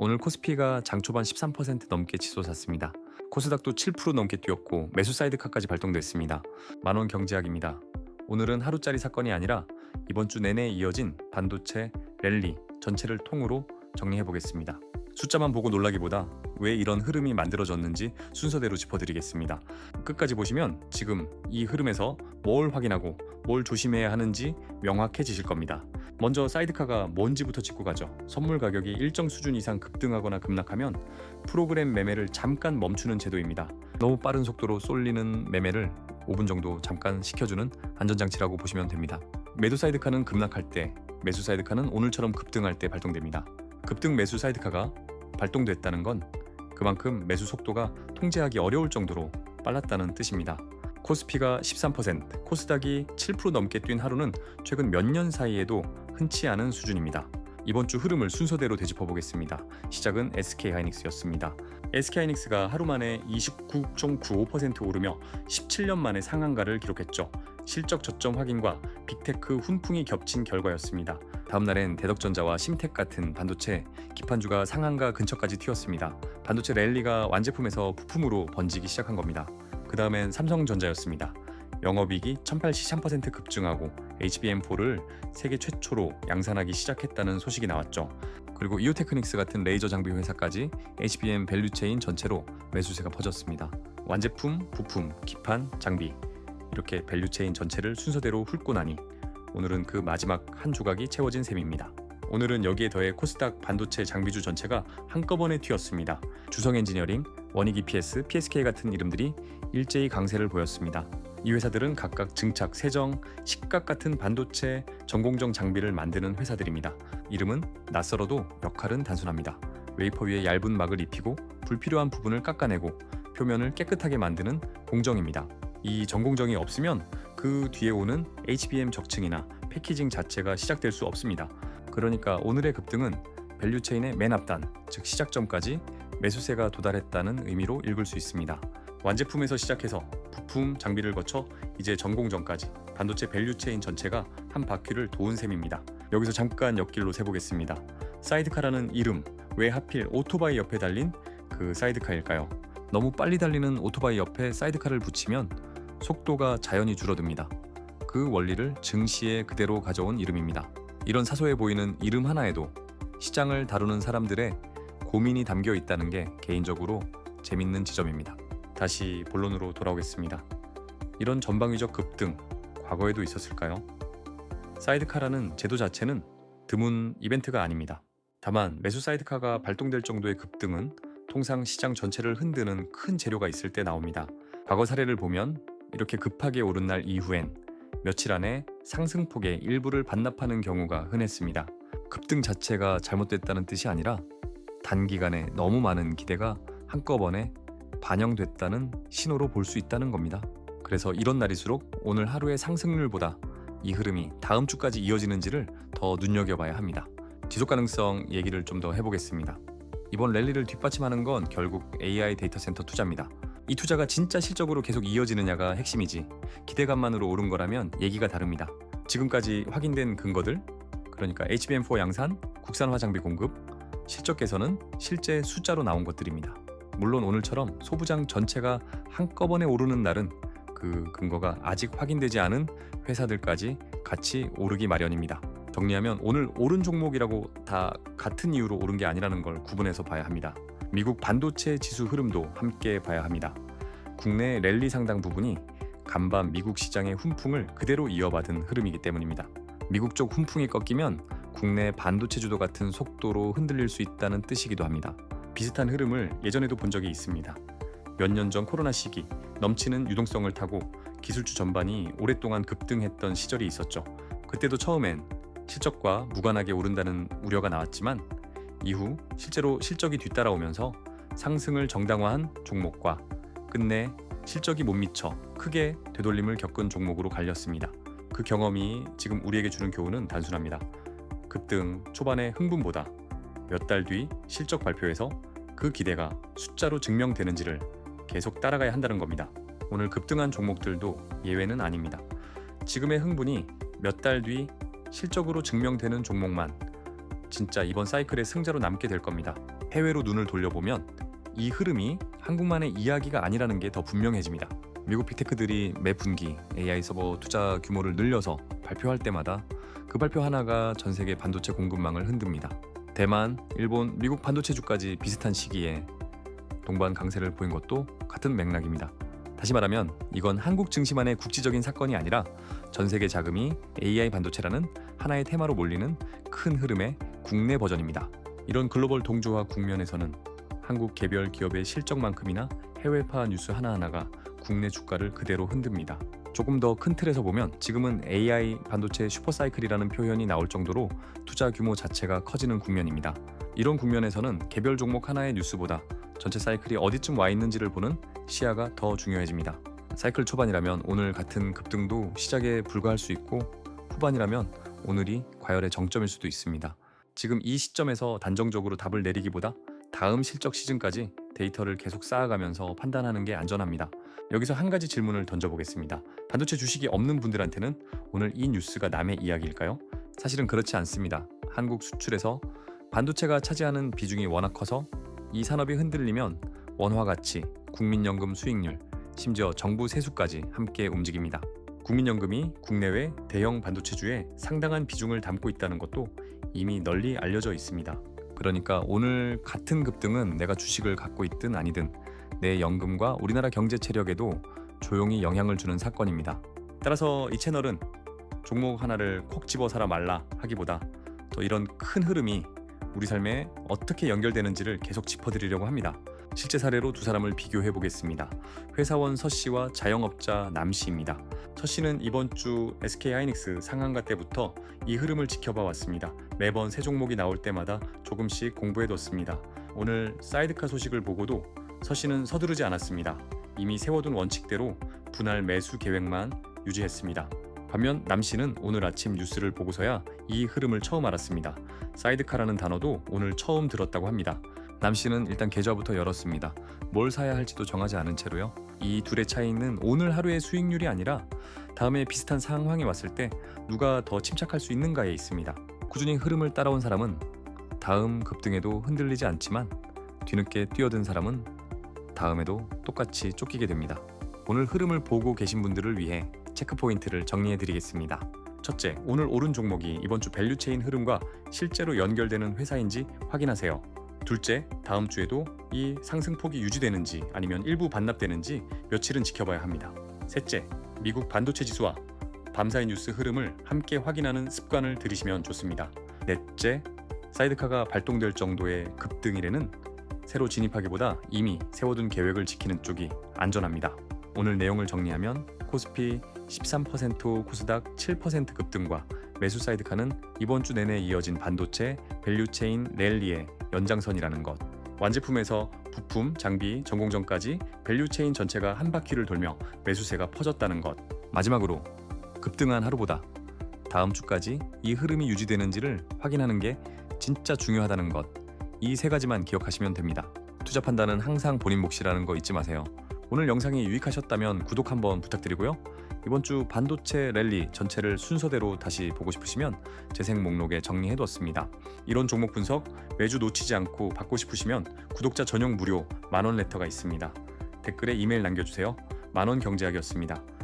오늘 코스피가 장 초반 13% 넘게 치솟았습니다. 코스닥도 7% 넘게 뛰었고 매수 사이드카까지 발동됐습니다. 만원 경제학입니다. 오늘은 하루짜리 사건이 아니라 이번 주 내내 이어진 반도체 랠리 전체를 통으로 정리해보겠습니다. 숫자만 보고 놀라기보다 왜 이런 흐름이 만들어졌는지 순서대로 짚어드리겠습니다. 끝까지 보시면 지금 이 흐름에서 뭘 확인하고 뭘 조심해야 하는지 명확해지실 겁니다. 먼저 사이드카가 뭔지부터 짚고 가죠. 선물 가격이 일정 수준 이상 급등하거나 급락하면 프로그램 매매를 잠깐 멈추는 제도입니다. 너무 빠른 속도로 쏠리는 매매를 5분 정도 잠깐 시켜주는 안전장치라고 보시면 됩니다. 매도 사이드카는 급락할 때, 매수 사이드카는 오늘처럼 급등할 때 발동됩니다. 급등 매수 사이드카가 발동됐다는 건 그만큼 매수 속도가 통제하기 어려울 정도로 빨랐다는 뜻입니다. 코스피가 13%, 코스닥이 7% 넘게 뛴 하루는 최근 몇 년 사이에도 흔치 않은 수준입니다. 이번 주 흐름을 순서대로 되짚어 보겠습니다. 시작은 SK하이닉스였습니다. SK하이닉스가 하루 만에 29.95% 오르며 17년 만에 상한가를 기록했죠. 실적 저점 확인과 빅테크 훈풍이 겹친 결과였습니다. 다음 날엔 대덕전자와 심텍 같은 반도체 기판주가 상한가 근처까지 튀었습니다. 반도체 랠리가 완제품에서 부품으로 번지기 시작한 겁니다. 그 다음엔 삼성전자였습니다. 영업이익이 1083% 급증하고 HBM4를 세계 최초로 양산하기 시작했다는 소식이 나왔죠. 그리고 이오테크닉스 같은 레이저 장비 회사까지 HBM 밸류체인 전체로 매수세가 퍼졌습니다. 완제품, 부품, 기판, 장비 이렇게 밸류체인 전체를 순서대로 훑고 나니 오늘은 그 마지막 한 조각이 채워진 셈입니다. 오늘은 여기에 더해 코스닥 반도체 장비주 전체가 한꺼번에 튀었습니다. 주성엔지니어링, 원익EPS, PSK 같은 이름들이 일제히 강세를 보였습니다. 이 회사들은 각각 증착, 세정, 식각 같은 반도체 전공정 장비를 만드는 회사들입니다. 이름은 낯설어도 역할은 단순합니다. 웨이퍼 위에 얇은 막을 입히고 불필요한 부분을 깎아내고 표면을 깨끗하게 만드는 공정입니다. 이 전공정이 없으면 그 뒤에 오는 HBM 적층이나 패키징 자체가 시작될 수 없습니다. 그러니까 오늘의 급등은 밸류체인의 맨 앞단, 즉 시작점까지 매수세가 도달했다는 의미로 읽을 수 있습니다. 완제품에서 시작해서 부품, 장비를 거쳐 이제 전공정까지 반도체 밸류체인 전체가 한 바퀴를 도은 셈입니다. 여기서 잠깐 옆길로 세보겠습니다. 사이드카라는 이름, 왜 하필 오토바이 옆에 달린 그 사이드카일까요? 너무 빨리 달리는 오토바이 옆에 사이드카를 붙이면 속도가 자연히 줄어듭니다. 그 원리를 증시에 그대로 가져온 이름입니다. 이런 사소해 보이는 이름 하나에도 시장을 다루는 사람들의 고민이 담겨 있다는 게 개인적으로 재밌는 지점입니다. 다시 본론으로 돌아오겠습니다. 이런 전방위적 급등, 과거에도 있었을까요? 사이드카라는 제도 자체는 드문 이벤트가 아닙니다. 다만 매수 사이드카가 발동될 정도의 급등은 통상 시장 전체를 흔드는 큰 재료가 있을 때 나옵니다. 과거 사례를 보면 이렇게 급하게 오른 날 이후엔 며칠 안에 상승폭의 일부를 반납하는 경우가 흔했습니다. 급등 자체가 잘못됐다는 뜻이 아니라 단기간에 너무 많은 기대가 한꺼번에 반영됐다는 신호로 볼 수 있다는 겁니다. 그래서 이런 날일수록 오늘 하루의 상승률보다 이 흐름이 다음 주까지 이어지는지를 더 눈여겨봐야 합니다. 지속가능성 얘기를 좀 더 해보겠습니다. 이번 랠리를 뒷받침하는 건 결국 AI 데이터 센터 투자입니다. 이 투자가 진짜 실적으로 계속 이어지느냐가 핵심이지 기대감만으로 오른 거라면 얘기가 다릅니다. 지금까지 확인된 근거들, 그러니까 HBM4 양산, 국산화 장비 공급, 실적 개선은 실제 숫자로 나온 것들입니다. 물론 오늘처럼 소부장 전체가 한꺼번에 오르는 날은 그 근거가 아직 확인되지 않은 회사들까지 같이 오르기 마련입니다. 정리하면 오늘 오른 종목이라고 다 같은 이유로 오른 게 아니라는 걸 구분해서 봐야 합니다. 미국 반도체 지수 흐름도 함께 봐야 합니다. 국내 랠리 상당 부분이 간밤 미국 시장의 훈풍을 그대로 이어받은 흐름이기 때문입니다. 미국 쪽 훈풍이 꺾이면 국내 반도체 주도 같은 속도로 흔들릴 수 있다는 뜻이기도 합니다. 비슷한 흐름을 예전에도 본 적이 있습니다. 몇 년 전 코로나 시기 넘치는 유동성을 타고 기술주 전반이 오랫동안 급등했던 시절이 있었죠. 그때도 처음엔 실적과 무관하게 오른다는 우려가 나왔지만 이후 실제로 실적이 뒤따라오면서 상승을 정당화한 종목과 끝내 실적이 못 미쳐 크게 되돌림을 겪은 종목으로 갈렸습니다. 그 경험이 지금 우리에게 주는 교훈은 단순합니다. 급등 초반의 흥분보다 몇 달 뒤 실적 발표에서 그 기대가 숫자로 증명되는지를 계속 따라가야 한다는 겁니다. 오늘 급등한 종목들도 예외는 아닙니다. 지금의 흥분이 몇 달 뒤 실적으로 증명되는 종목만 진짜 이번 사이클의 승자로 남게 될 겁니다. 해외로 눈을 돌려보면 이 흐름이 한국만의 이야기가 아니라는 게 더 분명해집니다. 미국 빅테크들이 매 분기 AI 서버 투자 규모를 늘려서 발표할 때마다 그 발표 하나가 전 세계 반도체 공급망을 흔듭니다. 대만, 일본, 미국 반도체주까지 비슷한 시기에 동반 강세를 보인 것도 같은 맥락입니다. 다시 말하면 이건 한국 증시만의 국지적인 사건이 아니라 전 세계 자금이 AI 반도체라는 하나의 테마로 몰리는 큰 흐름의 국내 버전입니다. 이런 글로벌 동조화 국면에서는 한국 개별 기업의 실적만큼이나 해외파 뉴스 하나하나가 국내 주가를 그대로 흔듭니다. 조금 더 큰 틀에서 보면 지금은 AI 반도체 슈퍼사이클이라는 표현이 나올 정도로 투자 규모 자체가 커지는 국면입니다. 이런 국면에서는 개별 종목 하나의 뉴스보다 전체 사이클이 어디쯤 와 있는지를 보는 시야가 더 중요해집니다. 사이클 초반이라면 오늘 같은 급등도 시작에 불과할 수 있고 후반이라면 오늘이 과열의 정점일 수도 있습니다. 지금 이 시점에서 단정적으로 답을 내리기보다 다음 실적 시즌까지 데이터를 계속 쌓아가면서 판단하는 게 안전합니다. 여기서 한 가지 질문을 던져보겠습니다. 반도체 주식이 없는 분들한테는 오늘 이 뉴스가 남의 이야기일까요? 사실은 그렇지 않습니다. 한국 수출에서 반도체가 차지하는 비중이 워낙 커서 이 산업이 흔들리면 원화 가치, 국민연금 수익률, 심지어 정부 세수까지 함께 움직입니다. 국민연금이 국내외 대형 반도체주에 상당한 비중을 담고 있다는 것도 이미 널리 알려져 있습니다. 그러니까 오늘 같은 급등은 내가 주식을 갖고 있든 아니든 내 연금과 우리나라 경제 체력에도 조용히 영향을 주는 사건입니다. 따라서 이 채널은 종목 하나를 콕 집어 사라 말라 하기보다 더 이런 큰 흐름이 우리 삶에 어떻게 연결되는지를 계속 짚어드리려고 합니다. 실제 사례로 두 사람을 비교해 보겠습니다. 회사원 서 씨와 자영업자 남 씨입니다. 서 씨는 이번 주 SK하이닉스 상한가 때부터 이 흐름을 지켜봐 왔습니다. 매번 새 종목이 나올 때마다 조금씩 공부해 뒀습니다. 오늘 사이드카 소식을 보고도 서 씨는 서두르지 않았습니다. 이미 세워둔 원칙대로 분할 매수 계획만 유지했습니다. 반면 남 씨는 오늘 아침 뉴스를 보고서야 이 흐름을 처음 알았습니다. 사이드카라는 단어도 오늘 처음 들었다고 합니다. 남 씨는 일단 계좌부터 열었습니다. 뭘 사야 할지도 정하지 않은 채로요. 이 둘의 차이는 오늘 하루의 수익률이 아니라 다음에 비슷한 상황이 왔을 때 누가 더 침착할 수 있는가에 있습니다. 꾸준히 흐름을 따라온 사람은 다음 급등에도 흔들리지 않지만 뒤늦게 뛰어든 사람은 다음에도 똑같이 쫓기게 됩니다. 오늘 흐름을 보고 계신 분들을 위해 체크 포인트를 정리해 드리겠습니다. 첫째, 오늘 오른 종목이 이번 주 밸류체인 흐름과 실제로 연결되는 회사인지 확인하세요. 둘째, 다음 주에도 이 상승폭이 유지되는지 아니면 일부 반납되는지 며칠은 지켜봐야 합니다. 셋째, 미국 반도체 지수와 밤사이 뉴스 흐름을 함께 확인하는 습관을 들이시면 좋습니다. 넷째, 사이드카가 발동될 정도의 급등일에는 새로 진입하기보다 이미 세워둔 계획을 지키는 쪽이 안전합니다. 오늘 내용을 정리하면 코스피 13%, 코스닥 7% 급등과 매수 사이드카는 이번 주 내내 이어진 반도체 밸류체인 랠리의 연장선이라는 것, 완제품에서 부품, 장비, 전공정까지 밸류체인 전체가 한 바퀴를 돌며 매수세가 퍼졌다는 것, 마지막으로 급등한 하루보다 다음 주까지 이 흐름이 유지되는지를 확인하는 게 진짜 중요하다는 것, 이 세 가지만 기억하시면 됩니다. 투자 판단은 항상 본인 몫이라는 거 잊지 마세요. 오늘 영상이 유익하셨다면 구독 한번 부탁드리고요. 이번 주 반도체 랠리 전체를 순서대로 다시 보고 싶으시면 재생 목록에 정리해뒀습니다. 이런 종목 분석 매주 놓치지 않고 받고 싶으시면 구독자 전용 무료 만원 레터가 있습니다. 댓글에 이메일 남겨주세요. 만원 경제학이었습니다.